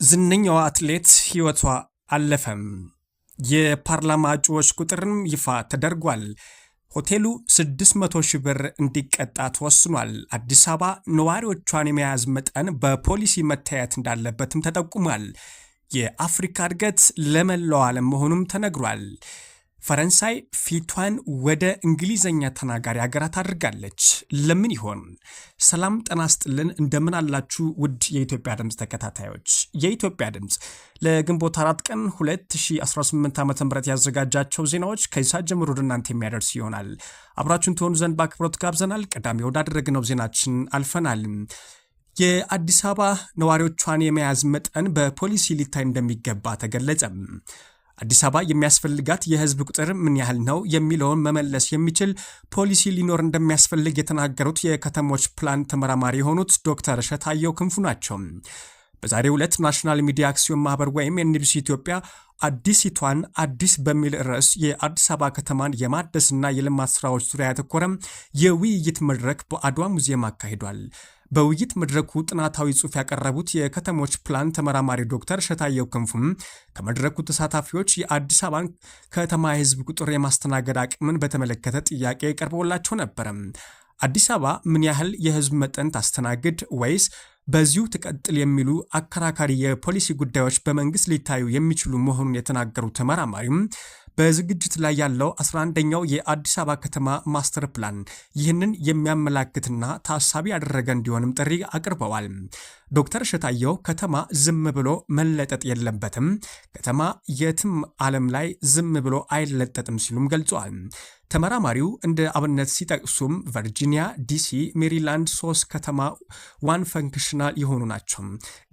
ዝነኛዋ አትሌት ሕይወቷ አለፈም። የፓርላማ እጩዎች ቁጥርም ይፋ ተደርጓል። ሆቴሉ 600 ሺህ ብር እንዲቀጣ ተወስኗል። አዲስ አበባ ነዋሪዎቿን የመያዝ መጠን በፖሊሲ መታየት እንዳለበትም ተጠቁሟል። የአፍሪካ እድገት ለመላው ዓለም መሆኑም ተነግሯል። ፈረንሳይ ፊቷን ወደ እንግሊዘኛ ተናጋሪ ሀገራት አድርጋለች። ለምን ይሆን? ሰላም ጤና ይስጥልን፣ እንደምን አላችሁ ውድ የኢትዮጵያ ድምፅ ተከታታዮች። የኢትዮጵያ ድምፅ ለግንቦት 4 ቀን 2018 ዓ.ም ያዘጋጃቸው ዜናዎች ከይሳት ጀምሮ ወደ እናንተ የሚያደርስ ይሆናል። አብራችሁን ትሆኑ ዘንድ በአክብሮት ጋብዘናል። ቀዳሚ ወዳደረግነው ዜናችን አልፈናል። የአዲስ አበባ ነዋሪዎቿን የመያዝ መጠን በፖሊሲ ሊታይ እንደሚገባ ተገለጸ። አዲስ አበባ የሚያስፈልጋት የህዝብ ቁጥር ምን ያህል ነው የሚለውን መመለስ የሚችል ፖሊሲ ሊኖር እንደሚያስፈልግ የተናገሩት የከተሞች ፕላን ተመራማሪ የሆኑት ዶክተር እሸታየሁ ክንፉ ናቸው። በዛሬው ዕለት ናሽናል ሚዲያ አክሲዮን ማህበር ወይም ኤንቢሲ ኢትዮጵያ አዲሲቷን አዲስ በሚል ርዕስ የአዲስ አበባ ከተማን የማደስና የልማት ስራዎች ዙሪያ ያተኮረ የውይይት መድረክ በአድዋ ሙዚየም አካሂዷል። በውይይት መድረኩ ጥናታዊ ጽሑፍ ያቀረቡት የከተሞች ፕላን ተመራማሪ ዶክተር እሸታየሁ ክንፉም ከመድረኩ ተሳታፊዎች የአዲስ አበባን ከተማ የህዝብ ቁጥር የማስተናገድ አቅምን በተመለከተ ጥያቄ ቀርቦላቸው ነበረ። አዲስ አበባ ምን ያህል የህዝብ መጠን ታስተናግድ ወይስ በዚሁ ትቀጥል የሚሉ አከራካሪ የፖሊሲ ጉዳዮች በመንግስት ሊታዩ የሚችሉ መሆኑን የተናገሩ ተመራማሪም በዝግጅት ላይ ያለው 11ኛው የአዲስ አበባ ከተማ ማስተር ፕላን ይህንን የሚያመላክትና ታሳቢ ያደረገ እንዲሆንም ጥሪ አቅርበዋል። ዶክተር እሸታየሁ ከተማ ዝም ብሎ መለጠጥ የለበትም፣ ከተማ የትም ዓለም ላይ ዝም ብሎ አይለጠጥም ሲሉም ገልጸዋል። ተመራማሪው እንደ አብነት ሲጠቅሱም ቨርጂኒያ፣ ዲሲ፣ ሜሪላንድ 3 ከተማ ዋን ፈንክሽናል የሆኑ ናቸው፣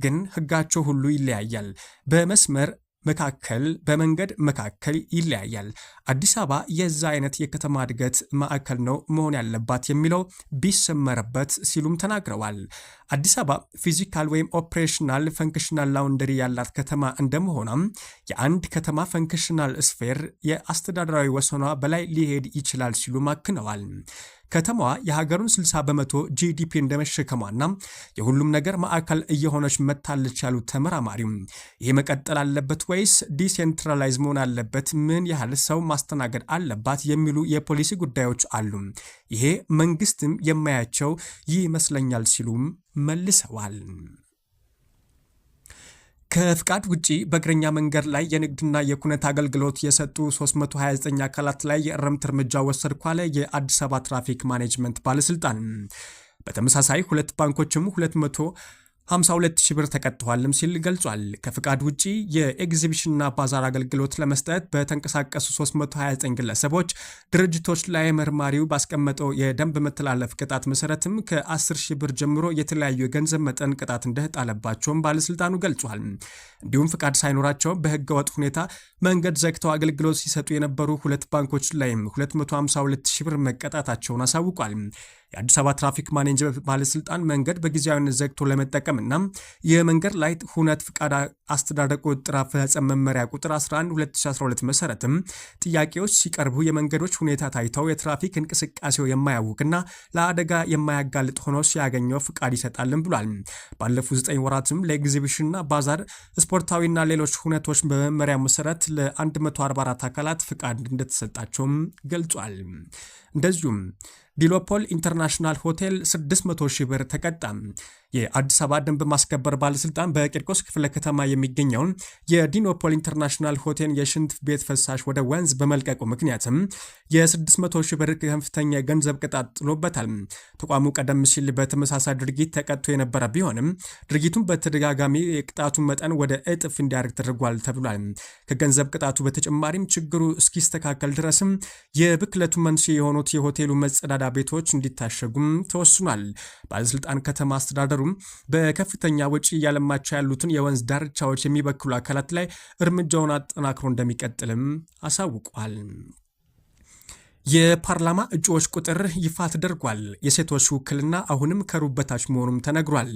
ግን ህጋቸው ሁሉ ይለያያል። በመስመር መካከል በመንገድ መካከል ይለያያል። አዲስ አበባ የዛ አይነት የከተማ እድገት ማዕከል ነው መሆን ያለባት የሚለው ቢሰመርበት ሲሉም ተናግረዋል። አዲስ አበባ ፊዚካል ወይም ኦፕሬሽናል ፈንክሽናል ላውንደሪ ያላት ከተማ እንደመሆኗም የአንድ ከተማ ፈንክሽናል ስፌር የአስተዳደራዊ ወሰኗ በላይ ሊሄድ ይችላል ሲሉ ማክነዋል። ከተማዋ የሀገሩን 60 በመቶ ጂዲፒ እንደመሸከሟና የሁሉም ነገር ማዕከል እየሆነች መታለች ያሉት ተመራማሪው ይህ መቀጠል አለበት ወይስ ዲሴንትራላይዝ መሆን አለበት? ምን ያህል ሰው ማስተናገድ አለባት? የሚሉ የፖሊሲ ጉዳዮች አሉ። ይሄ መንግስትም የማያቸው ይመስለኛል ሲሉም መልሰዋል። ከፍቃድ ውጪ በእግረኛ መንገድ ላይ የንግድና የኩነት አገልግሎት የሰጡ 329 አካላት ላይ የእርምት እርምጃ ወሰድኩ አለ የአዲስ አበባ ትራፊክ ማኔጅመንት ባለስልጣን። በተመሳሳይ ሁለት ባንኮችም 252 ሺህ ብር ተቀጥተዋልም ሲል ገልጿል። ከፍቃድ ውጪ የኤግዚቢሽንና ባዛር አገልግሎት ለመስጠት በተንቀሳቀሱ 329 ግለሰቦች፣ ድርጅቶች ላይ መርማሪው ባስቀመጠው የደንብ መተላለፍ ቅጣት መሰረትም ከ10 ሺህ ብር ጀምሮ የተለያዩ የገንዘብ መጠን ቅጣት እንደጣለባቸውም ባለስልጣኑ ገልጿል። እንዲሁም ፍቃድ ሳይኖራቸው በህገ ወጥ ሁኔታ መንገድ ዘግተው አገልግሎት ሲሰጡ የነበሩ ሁለት ባንኮች ላይም 252 ሺህ ብር መቀጣታቸውን አሳውቋል። የአዲስ አበባ ትራፊክ ማኔጅመንት ባለስልጣን መንገድ በጊዜያዊነት ዘግቶ ለመጠቀምና የመንገድ ላይ ሁነት ፍቃድ አስተዳደር ቁጥጥር አፈጻጸም መመሪያ ቁጥር 11/2012 መሰረትም ጥያቄዎች ሲቀርቡ የመንገዶች ሁኔታ ታይተው የትራፊክ እንቅስቃሴው የማያውክና ለአደጋ የማያጋልጥ ሆኖ ሲያገኘው ፍቃድ ይሰጣልን ብሏል። ባለፉት 9 ወራትም ለኤግዚቢሽንና ባዛር፣ ስፖርታዊና ሌሎች ሁነቶች በመመሪያ መሰረት ለ144 አካላት ፍቃድ እንደተሰጣቸውም ገልጿል። እንደዚሁም ዲሎፖል ኢንተርናሽናል ሆቴል 600 ሺህ ብር ተቀጣ። የአዲስ አበባ ደንብ ማስከበር ባለስልጣን በቂርቆስ ክፍለ ከተማ የሚገኘውን የዲኖፖል ኢንተርናሽናል ሆቴል የሽንት ቤት ፍሳሽ ወደ ወንዝ በመልቀቁ ምክንያትም የ600 ሺህ ብር ከፍተኛ የገንዘብ ቅጣት ጥሎበታል። ተቋሙ ቀደም ሲል በተመሳሳይ ድርጊት ተቀጥቶ የነበረ ቢሆንም ድርጊቱን በተደጋጋሚ የቅጣቱን መጠን ወደ እጥፍ እንዲያደርግ ተደርጓል ተብሏል። ከገንዘብ ቅጣቱ በተጨማሪም ችግሩ እስኪስተካከል ድረስም የብክለቱ መንስኤ የሆኑት የሆቴሉ መጸዳዳ ቤቶች እንዲታሸጉም ተወስኗል። ባለስልጣን ከተማ አስተዳደሩ በከፍተኛ ወጪ እያለማቸው ያሉትን የወንዝ ዳርቻዎች የሚበክሉ አካላት ላይ እርምጃውን አጠናክሮ እንደሚቀጥልም አሳውቋል። የፓርላማ እጩዎች ቁጥር ይፋ ተደርጓል። የሴቶች ውክልና አሁንም ከሩብ በታች መሆኑም ተነግሯል።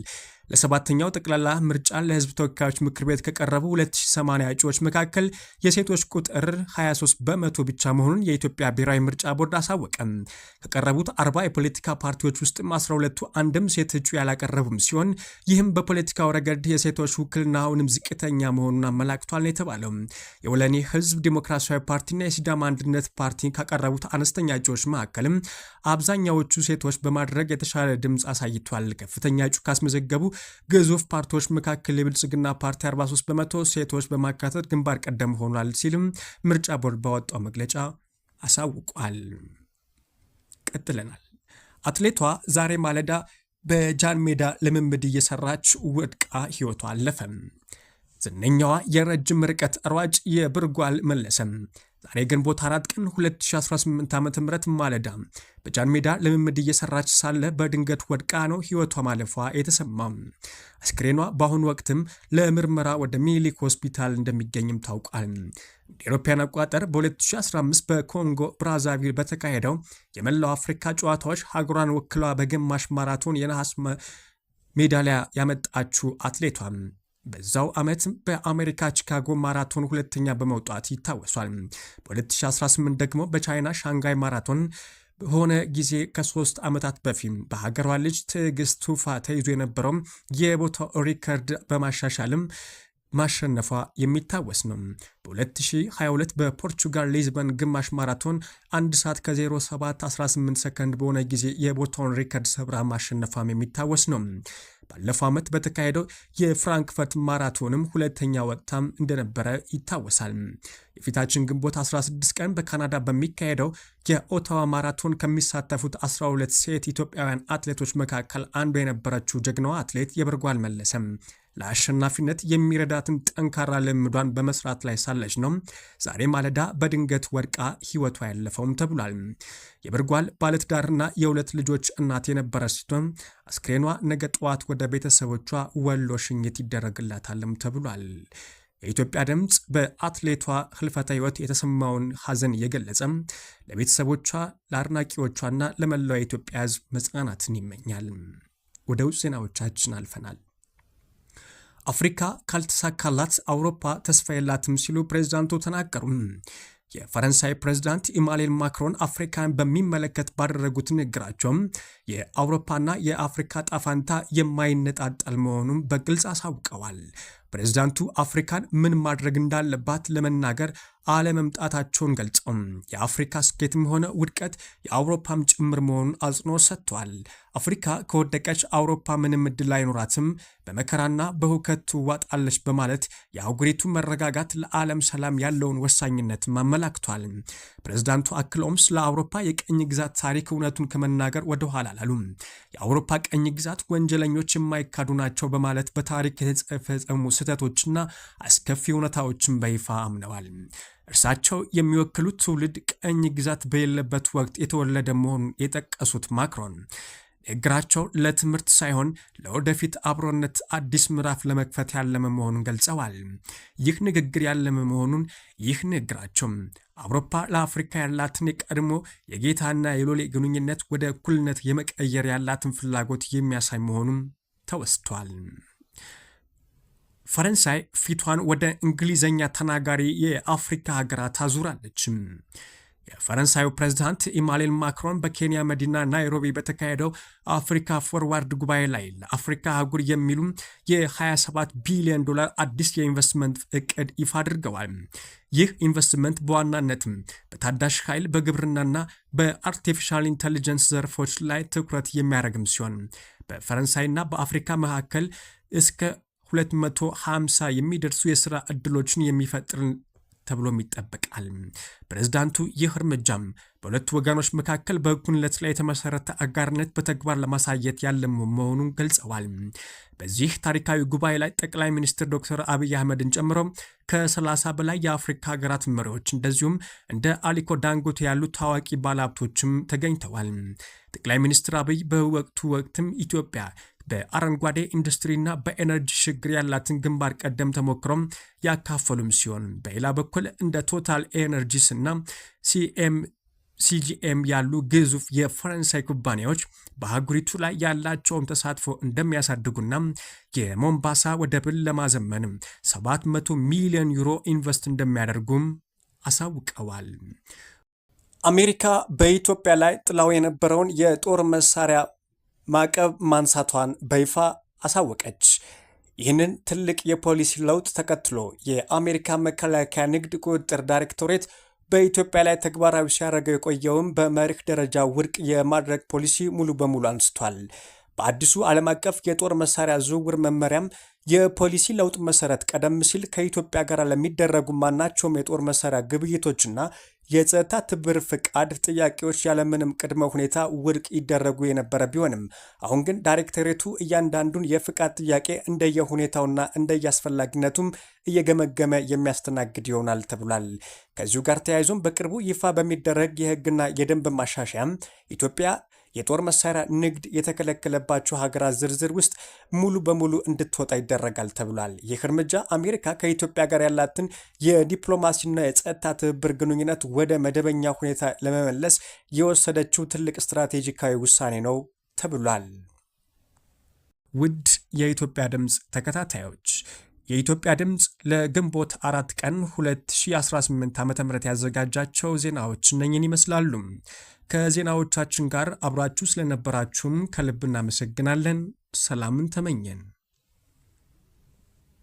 ለሰባተኛው ጠቅላላ ምርጫ ለህዝብ ተወካዮች ምክር ቤት ከቀረቡ 2080 እጩዎች መካከል የሴቶች ቁጥር 23 በመቶ ብቻ መሆኑን የኢትዮጵያ ብሔራዊ ምርጫ ቦርድ አሳወቀ። ከቀረቡት 40 የፖለቲካ ፓርቲዎች ውስጥም 12ቱ አንድም ሴት እጩ ያላቀረቡም ሲሆን ይህም በፖለቲካው ረገድ የሴቶች ውክልና አሁንም ዝቅተኛ መሆኑን አመላክቷል ነው የተባለው። የወለኔ ህዝብ ዲሞክራሲያዊ ፓርቲና የሲዳማ አንድነት ፓርቲ ካቀረቡት አነስተኛ እጩዎች መካከልም አብዛኛዎቹ ሴቶች በማድረግ የተሻለ ድምፅ አሳይቷል። ከፍተኛ እጩ ካስመዘገቡ ግዙፍ ፓርቲዎች መካከል የብልጽግና ፓርቲ 43 በመቶ ሴቶች በማካተት ግንባር ቀደም ሆኗል ሲልም ምርጫ ቦርድ ባወጣው መግለጫ አሳውቋል። ቀጥለናል። አትሌቷ ዛሬ ማለዳ በጃን ሜዳ ልምምድ እየሰራች ወድቃ ህይወቷ አለፈ። ዝነኛዋ የረጅም ርቀት ሯጭ የብርጓል መለሰም ዛሬ ግንቦት 4 ቀን 2018 ዓ.ም ማለዳ በጃን ሜዳ ልምምድ እየሰራች ሳለ በድንገት ወድቃ ነው ህይወቷ ማለፏ የተሰማም። አስክሬኗ በአሁኑ ወቅትም ለምርመራ ወደ ሚኒሊክ ሆስፒታል እንደሚገኝም ታውቋል። እንደ አውሮፓውያን አቆጣጠር በ2015 በኮንጎ ብራዛቪል በተካሄደው የመላው አፍሪካ ጨዋታዎች ሀገሯን ወክሏ በግማሽ ማራቶን የነሐስ ሜዳሊያ ያመጣችው አትሌቷ በዛው ዓመት በአሜሪካ ቺካጎ ማራቶን ሁለተኛ በመውጣት ይታወሳል። በ2018 ደግሞ በቻይና ሻንጋይ ማራቶን በሆነ ጊዜ ከ3 ዓመታት በፊት በሀገሯ ልጅ ትዕግስት ቱፋ ተይዞ የነበረው የቦታው ሪከርድ በማሻሻልም ማሸነፏ የሚታወስ ነው። በ2022 በፖርቹጋል ሊዝበን ግማሽ ማራቶን 1 ሰዓት ከ07:18 ሰከንድ በሆነ ጊዜ የቦታውን ሪከርድ ሰብራ ማሸነፏም የሚታወስ ነው። ባለፈው ዓመት በተካሄደው የፍራንክፈርት ማራቶንም ሁለተኛ ወጥታም እንደነበረ ይታወሳል። የፊታችን ግንቦት 16 ቀን በካናዳ በሚካሄደው የኦታዋ ማራቶን ከሚሳተፉት 12 ሴት ኢትዮጵያውያን አትሌቶች መካከል አንዷ የነበረችው ጀግናዋ አትሌት የብርጓል መለሰም ለአሸናፊነት የሚረዳትን ጠንካራ ልምዷን በመስራት ላይ ሳለች ነው ዛሬ ማለዳ በድንገት ወድቃ ህይወቷ ያለፈውም ተብሏል። የብርጓል ባለትዳርና የሁለት ልጆች እናት የነበረች ሲሆን አስክሬኗ ነገ ጠዋት ወደ ቤተሰቦቿ ወሎ ሽኝት ይደረግላታልም ተብሏል። የኢትዮጵያ ድምፅ በአትሌቷ ህልፈተ ህይወት የተሰማውን ሐዘን እየገለጸ ለቤተሰቦቿ፣ ለአድናቂዎቿና ለመላው የኢትዮጵያ ህዝብ መጽናናትን ይመኛል። ወደ ውጭ ዜናዎቻችን አልፈናል። አፍሪካ ካልተሳካላት አውሮፓ ተስፋ የላትም ሲሉ ፕሬዝዳንቱ ተናገሩ። የፈረንሳይ ፕሬዝዳንት ኢማኑኤል ማክሮን አፍሪካን በሚመለከት ባደረጉት ንግግራቸው የአውሮፓና የአፍሪካ ጣፋንታ የማይነጣጠል መሆኑን በግልጽ አሳውቀዋል። ፕሬዝዳንቱ አፍሪካን ምን ማድረግ እንዳለባት ለመናገር አለመምጣታቸውን ገልጸው የአፍሪካ ስኬትም ሆነ ውድቀት የአውሮፓም ጭምር መሆኑን አጽንኦት ሰጥተዋል። አፍሪካ ከወደቀች አውሮፓ ምንም እድል አይኖራትም፣ በመከራና በሁከት ትዋጣለች በማለት የአህጉሪቱ መረጋጋት ለዓለም ሰላም ያለውን ወሳኝነት አመላክቷል። ፕሬዝዳንቱ አክለውም ስለ አውሮፓ የቀኝ ግዛት ታሪክ እውነቱን ከመናገር ወደኋላ አላሉም። የአውሮፓ ቀኝ ግዛት ወንጀለኞች የማይካዱ ናቸው በማለት በታሪክ የተፈጸሙ ስህተቶችና አስከፊ እውነታዎችን በይፋ አምነዋል። እርሳቸው የሚወክሉት ትውልድ ቀኝ ግዛት በሌለበት ወቅት የተወለደ መሆኑን የጠቀሱት ማክሮን ንግግራቸው ለትምህርት ሳይሆን ለወደፊት አብሮነት አዲስ ምዕራፍ ለመክፈት ያለመ መሆኑን ገልጸዋል። ይህ ንግግር ያለመ መሆኑን ይህ ንግግራቸው አውሮፓ ለአፍሪካ ያላትን የቀድሞ የጌታና የሎሌ ግንኙነት ወደ እኩልነት የመቀየር ያላትን ፍላጎት የሚያሳይ መሆኑን ተወስቷል። ፈረንሳይ ፊቷን ወደ እንግሊዘኛ ተናጋሪ የአፍሪካ ሀገራት አዙራለች። የፈረንሳዩ ፕሬዝዳንት ኢማኑኤል ማክሮን በኬንያ መዲና ናይሮቢ በተካሄደው አፍሪካ ፎርዋርድ ጉባኤ ላይ ለአፍሪካ አህጉር የሚሉ የ$27 ቢሊዮን አዲስ የኢንቨስትመንት እቅድ ይፋ አድርገዋል። ይህ ኢንቨስትመንት በዋናነትም በታዳሽ ኃይል፣ በግብርናና በአርቲፊሻል ኢንተሊጀንስ ዘርፎች ላይ ትኩረት የሚያደርግም ሲሆን በፈረንሳይና በአፍሪካ መካከል እስከ 250 የሚደርሱ የሥራ ዕድሎችን የሚፈጥር ተብሎም ይጠበቃል። ፕሬዝዳንቱ ይህ እርምጃም በሁለቱ ወገኖች መካከል በእኩልነት ላይ የተመሰረተ አጋርነት በተግባር ለማሳየት ያለመ መሆኑን ገልጸዋል። በዚህ ታሪካዊ ጉባኤ ላይ ጠቅላይ ሚኒስትር ዶክተር አብይ አህመድን ጨምሮ ከ30 በላይ የአፍሪካ ሀገራት መሪዎች እንደዚሁም እንደ አሊኮ ዳንጎቴ ያሉ ታዋቂ ባለሀብቶችም ተገኝተዋል። ጠቅላይ ሚኒስትር አብይ በወቅትም ኢትዮጵያ በአረንጓዴ ኢንዱስትሪና በኤነርጂ ሽግግር ያላትን ግንባር ቀደም ተሞክሮም ያካፈሉም ሲሆን በሌላ በኩል እንደ ቶታል ኤነርጂስ እና ሲኤም ሲጂኤም ያሉ ግዙፍ የፈረንሳይ ኩባንያዎች በአህጉሪቱ ላይ ያላቸውን ተሳትፎ እንደሚያሳድጉና የሞምባሳ ወደብን ለማዘመን 700 ሚሊዮን ዩሮ ኢንቨስት እንደሚያደርጉም አሳውቀዋል። አሜሪካ በኢትዮጵያ ላይ ጥላው የነበረውን የጦር መሳሪያ ማዕቀብ ማንሳቷን በይፋ አሳወቀች። ይህንን ትልቅ የፖሊሲ ለውጥ ተከትሎ የአሜሪካ መከላከያ ንግድ ቁጥጥር ዳይሬክቶሬት በኢትዮጵያ ላይ ተግባራዊ ሲያደርገው የቆየውን በመርህ ደረጃ ውድቅ የማድረግ ፖሊሲ ሙሉ በሙሉ አንስቷል። በአዲሱ ዓለም አቀፍ የጦር መሳሪያ ዝውውር መመሪያም የፖሊሲ ለውጥ መሰረት ቀደም ሲል ከኢትዮጵያ ጋር ለሚደረጉ ማናቸውም የጦር መሳሪያ ግብይቶችና የጸጥታ ትብብር ፍቃድ ጥያቄዎች ያለምንም ቅድመ ሁኔታ ውድቅ ይደረጉ የነበረ ቢሆንም አሁን ግን ዳይሬክቶሬቱ እያንዳንዱን የፍቃድ ጥያቄ እንደየሁኔታውና እንደየአስፈላጊነቱም እየገመገመ የሚያስተናግድ ይሆናል ተብሏል። ከዚሁ ጋር ተያይዞም በቅርቡ ይፋ በሚደረግ የሕግና የደንብ ማሻሻያም ኢትዮጵያ የጦር መሳሪያ ንግድ የተከለከለባቸው ሀገራት ዝርዝር ውስጥ ሙሉ በሙሉ እንድትወጣ ይደረጋል ተብሏል። ይህ እርምጃ አሜሪካ ከኢትዮጵያ ጋር ያላትን የዲፕሎማሲና የጸጥታ ትብብር ግንኙነት ወደ መደበኛ ሁኔታ ለመመለስ የወሰደችው ትልቅ ስትራቴጂካዊ ውሳኔ ነው ተብሏል። ውድ የኢትዮጵያ ድምፅ ተከታታዮች የኢትዮጵያ ድምፅ ለግንቦት 4 ቀን 2018 ዓ.ም ያዘጋጃቸው ዜናዎች እነኝን ይመስላሉ። ከዜናዎቻችን ጋር አብራችሁ ስለነበራችሁም ከልብ እናመሰግናለን። ሰላምን ተመኘን።